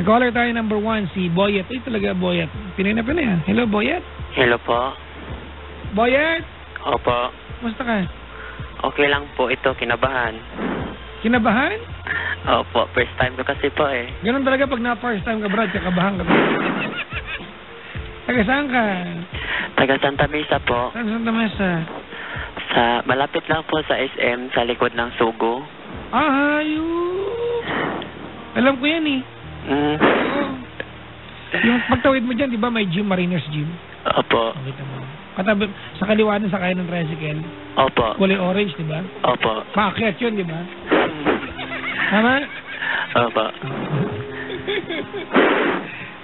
Caller tayo number 1, si Boyet. Ay, talaga Boyet. Pinay na Pinay yan. Hello, Boyet. Hello po. Boyet! Opo. Kumusta ka? Okay lang po ito, kinabahan. Kinabahan? Opo, first time ko kasi po eh. Ganun talaga pag na-first time ka, Brad, kakabahan ka. Taga saan ka? Taga Santa Mesa po. Saan Santa Mesa? Malapit lang po sa SM, sa likod ng Sugo. Ayun. Alam ko yan eh. Mm. Yung pagtawid mo dyan, di ba may gym, Mariners Gym? Opo. Kita mo. Katabi, sa kaliwa ng sakay ng tricycle. Opo. Kulay orange, di ba? Opo. Paakyat yun, di ba? Tama? Opo.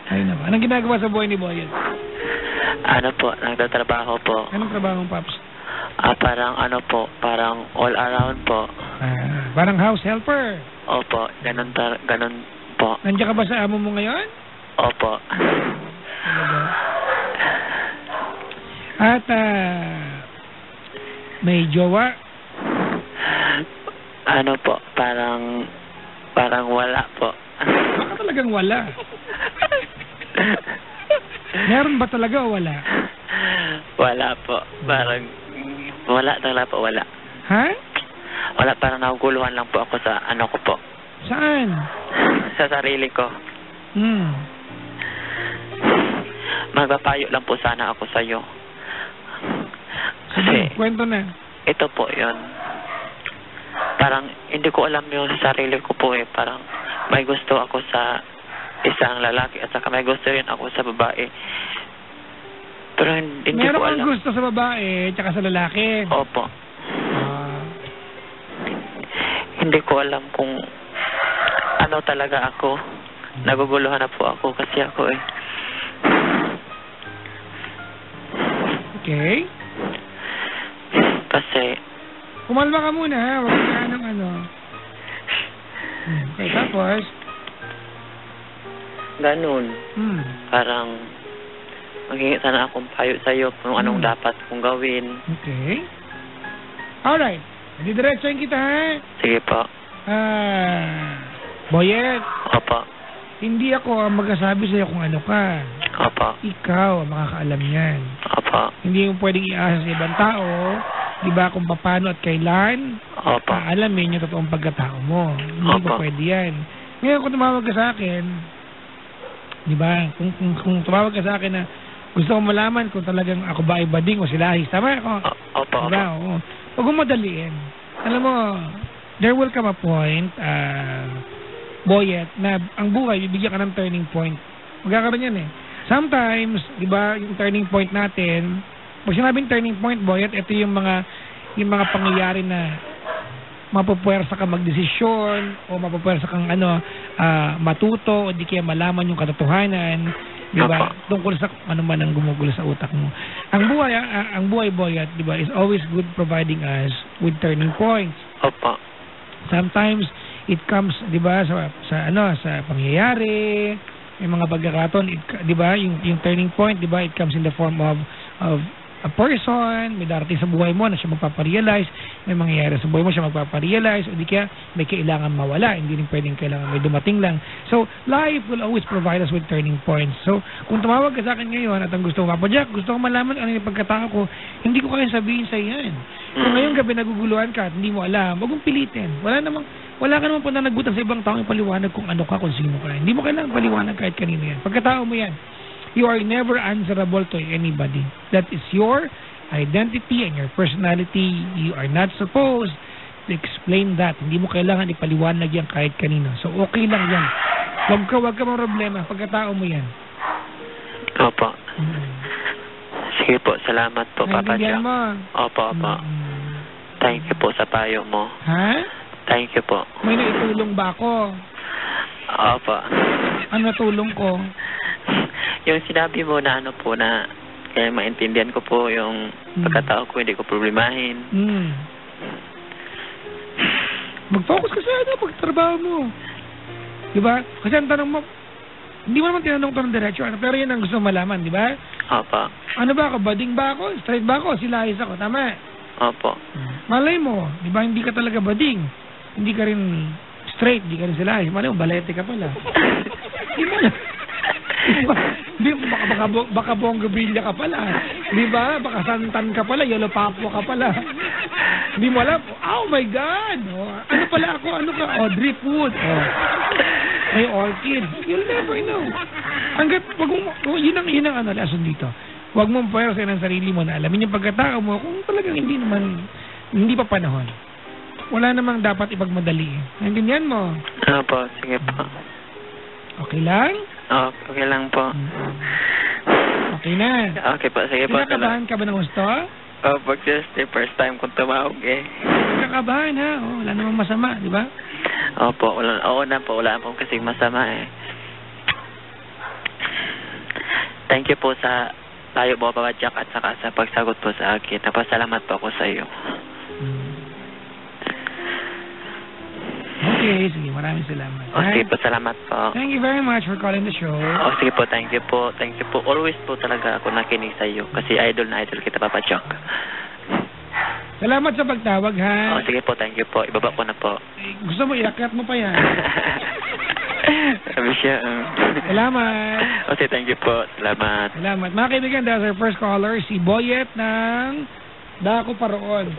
Ay naman. Anong ginagawa sa buhay ni Boyet? Ano po, nagtatrabaho po. Anong trabaho ng Paps? Parang ano po, parang all around po. Parang house helper. Opo, ganun po. Nandiyan ka ba sa amo mo ngayon? Opo. At may jowa? Ano po, parang wala po. Baka talagang wala. Meron ba talaga o wala? Wala po. Parang wala talaga po, wala. Ha? Wala, parang naguguluhan lang po ako sa ano ko po. Saan? Sa sarili ko. Magpapayo lang po sana ako sa iyo. Sige, kwento na. Ito po yun. Parang hindi ko alam yung sa sarili ko po eh. Parang may gusto ako sa isang lalaki at saka may gusto rin ako sa babae. Pero hindi ko alam. Meron kang gusto sa babae at saka sa lalaki? Opo. Hindi ko alam kung ano talaga ako. Naguguluhan na po ako kasi ako eh. Okay. Kasi kumalma ka muna ha. Huwag ka ng ano. Okay, tapos ganun. Parang maghingi sana akong payo sa iyo kung anong dapat kong gawin. Okay. Alright. Didiretsoin kita ha. Sige po. Boyet. Opo. Hindi ako ang magsasabi sa iyo kung ano ka. Opo. Ikaw ang makakaalam yan. Opo. Hindi mo pwedeng iasa sa ibang tao, di ba, kung paano at kailan Opo. alamin yung totoong pagkatao mo. Hindi Opo. pa pwede yan. Ngayon, kung tumawag ka sa akin, di ba, kung tumawag ka sa akin na gusto ko malaman kung talagang ako ba ay bading o silahis, tama ako? Opo. Diba? Oo. Huwag mong madaliin. Alam mo, there will come a point, Boyet, na ang buhay, bibigyan ka ng turning point. Magkakaroon yan eh. Sometimes, di ba, yung turning point natin, pag sinabing turning point, Boyet, ito yung mga pangyayari na mapupwersa ka magdesisyon o mapupwersa kang matuto o di kaya malaman yung katotohanan, di ba? Tungkol sa ano man ang gumugulo sa utak mo. Ang buhay, Boyet, di ba, is always good providing us with turning points. Opo. Sometimes it comes, di ba, sa pangyayari, may mga pagkakataon, di ba, yung turning point, di ba, it comes in the form of a person, may darating sa buhay mo na siya magpaparealize, may mangyayari sa buhay mo siya magpaparealize, o di kaya may kailangan mawala, hindi rin pwedeng kailangan may dumating lang. So, life will always provide us with turning points. So, kung tumawag ka sa akin ngayon at ang gusto ko, Papa Jack, gusto ko malaman ano yung pagkatao ko, hindi ko kaya sabihin sa yan. Kung ngayong gabi naguguluhan ka at hindi mo alam, huwag mong pilitin. Wala ka naman po na nagbutan sa ibang tao yung paliwanag kung ano ka, kung sino ka. Hindi mo kailangan paliwanag kahit kanino yan. Pagkatao mo yan. You are never answerable to anybody. That is your identity and your personality. You are not supposed to explain that. Hindi mo kailangan ipaliwanag yan kahit kanino. So, okay lang yan. Huwag ka mga problema. Pagkatao mo yan. Opo. Sige po. Salamat po, Papa Jack. Mo? Opo. Thank you po sa payo mo. Ha? Thank you po. May naitulong ba ako? Opo. Ano tulong ko? Yung sinabi mo na ano po na kaya maintindihan ko po yung pagkatao ko, hindi ko problemahin. Mag-focus ka sa pagtrabaho mo. Diba? Kasi ang tanong mo, hindi mo naman tinanong ito ng diretsyo, pero yun ang gusto malaman, diba? Opo. Ano ba ako? Bading ba ako? Straight ba ako? Silahis ako? Tama? Opo. Malay mo, diba? Hindi ka talaga bading. Hindi ka rin straight, di ka rin sila ayos. Mali mo, balete ka pala. Di ba? Di, baka bonggabilya ka pala. Di ba? Baka santan ka pala, yellow papo ka pala. Di mo alam, oh my God! Oh, ano pala ako? Ano ka? Audrey Food. Oh. May orchid. You'll never know. Hanggat, yun ang ano, lason dito. Huwag mong pwersa ng sarili mo na alamin yung pagkatao mo kung talagang hindi pa panahon. Wala namang dapat ipagmadali. Naintindihan mo? Ano po, sige po. Okay lang? Okay lang po. Okay na. Okay po, sige po. Kinakabahan ka ba ng gusto? Pag first time kong tumawag eh. Kinakabahan ha? Oh, wala namang masama, di ba? Opo, wala po kasing masama eh. Thank you po sa tayo po, Papa Jack, at saka sa pagsagot po sa akin. Napasalamat po ako sa iyo. Okay, sige, maraming salamat. Sige po, salamat po. Thank you very much for calling the show. Sige po, thank you po. Thank you po. Always po talaga ako nakinig sa iyo kasi idol na idol kita, Papa Jack. Salamat sa pagtawag, ha? Sige po, thank you po. Ibaba ko na po. Gusto mo, iakyat mo pa yan. Sabi siya. Salamat. Okay, thank you po. Salamat. Salamat. Mga kaibigan, that's our first caller, si Boyet ng Dako Paroon.